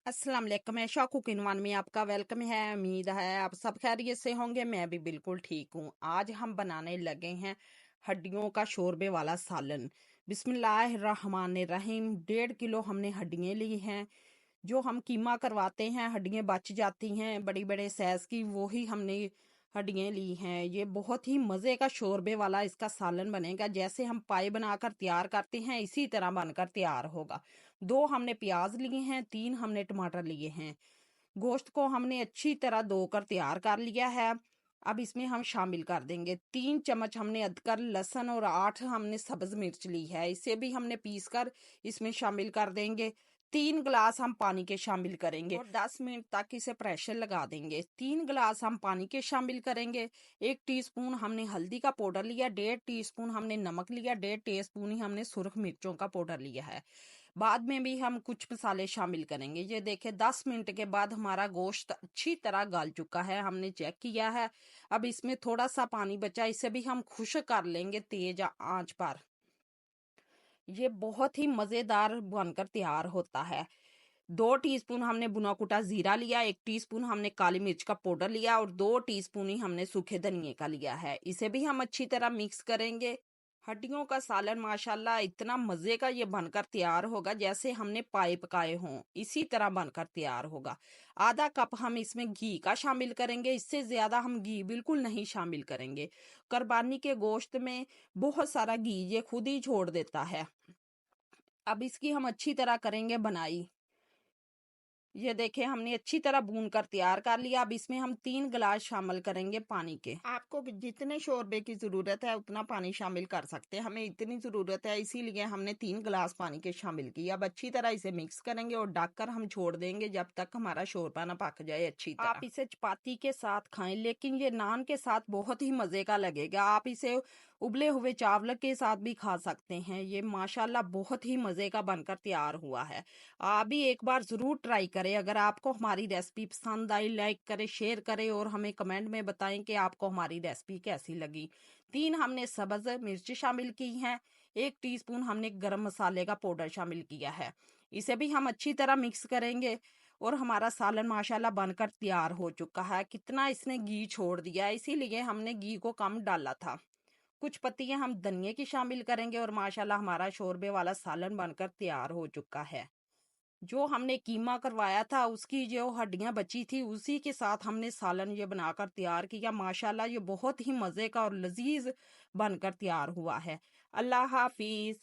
अस्सलाम वालेकुम। ऐशा cooking one में आपका वेलकम है। उम्मीद है आप सब खैरियत से होंगे। मैं भी बिल्कुल ठीक हूँ। आज हम बनाने लगे हैं हड्डियों का शोरबे वाला सालन। बिस्मिल्लाहिर्रहमानिर्रहीम। 1.5 किलो हमने हड्डियाँ ली हैं। जो हम कीमा करवाते हैं हड्डियाँ बच जाती हैं बड़ी बड़े साइज की, वो ही हमने हड्डियाँ ली हैं। ये बहुत ही मज़े का शोरबे वाला इसका सालन बनेगा। जैसे हम पाए बनाकर तैयार करते हैं इसी तरह बनकर तैयार होगा। 2 हमने प्याज लिए हैं, 3 हमने टमाटर लिए हैं। गोश्त को हमने अच्छी तरह धोकर तैयार कर लिया है। अब इसमें हम शामिल कर देंगे 3 चम्मच हमने अदरक लहसुन और 8 हमने सब्ज मिर्च ली है। इसे भी हमने पीस कर इसमें शामिल कर देंगे। 3 गिलास हम पानी के शामिल करेंगे और 10 मिनट तक इसे प्रेशर लगा देंगे। 3 गिलास हम पानी के शामिल करेंगे। 1 टीस्पून हमने हल्दी का पाउडर लिया, 1.5 टीस्पून हमने नमक लिया, 1.5 टीस्पून ही हमने सुरख मिर्चों का पाउडर लिया है। बाद में भी हम कुछ मसाले शामिल करेंगे। ये देखें 10 मिनट के बाद हमारा गोश्त अच्छी तरह गल चुका है, हमने चेक किया है। अब इसमें थोड़ा सा पानी बचा, इसे भी हम खुश्क कर लेंगे तेज आंच पर। ये बहुत ही मज़ेदार बनकर तैयार होता है। 2 टीस्पून हमने भुना कुटा जीरा लिया, 1 टीस्पून हमने काली मिर्च का पाउडर लिया और 2 टीस्पून ही हमने सूखे धनिए का लिया है। इसे भी हम अच्छी तरह मिक्स करेंगे। हड्डियों का सालन माशाल्लाह इतना मज़े का ये बनकर तैयार होगा जैसे हमने पाए पकाए हों, इसी तरह बनकर तैयार होगा। आधा कप हम इसमें घी का शामिल करेंगे, इससे ज़्यादा हम घी बिल्कुल नहीं शामिल करेंगे। कुर्बानी के गोश्त में बहुत सारा घी ये खुद ही छोड़ देता है। अब इसकी हम अच्छी तरह करेंगे बनाई। ये देखें हमने अच्छी तरह भून कर तैयार कर लिया। अब इसमें हम 3 गिलास शामिल करेंगे पानी के। आपको जितने शोरबे की ज़रूरत है उतना पानी शामिल कर सकते हैं। हमें इतनी ज़रूरत है इसीलिए हमने 3 गिलास पानी के शामिल किया। अब अच्छी तरह इसे मिक्स करेंगे और ढककर हम छोड़ देंगे जब तक हमारा शोरबा ना पक जाए अच्छी तरह। आप इसे चपाती के साथ खाएं, लेकिन ये नान के साथ बहुत ही मज़े का लगेगा। आप इसे उबले हुए चावल के साथ भी खा सकते हैं। ये माशाल्लाह बहुत ही मज़े का बनकर तैयार हुआ है। आप भी एक बार ज़रूर ट्राई करें। अगर आपको हमारी रेसिपी पसंद आई, लाइक करें, शेयर करें और हमें कमेंट में बताएं कि आपको हमारी रेसिपी कैसी लगी। 3 हमने सब्ज मिर्च शामिल की हैं। 1 टीस्पून हमने गरम मसाले का पाउडर शामिल किया है। इसे भी हम अच्छी तरह मिक्स करेंगे और हमारा सालन माशाल्लाह बनकर तैयार हो चुका है। कितना इसने घी छोड़ दिया, इसीलिए हमने घी को कम डाला था। कुछ पत्तियां हम धनिए की शामिल करेंगे और माशाल्लाह हमारा शोरबे वाला सालन बनकर तैयार हो चुका है। जो हमने कीमा करवाया था उसकी जो हड्डियां बची थी उसी के साथ हमने सालन ये बनाकर तैयार किया। माशाल्लाह ये बहुत ही मज़े का और लजीज बनकर तैयार हुआ है। अल्लाह हाफिज।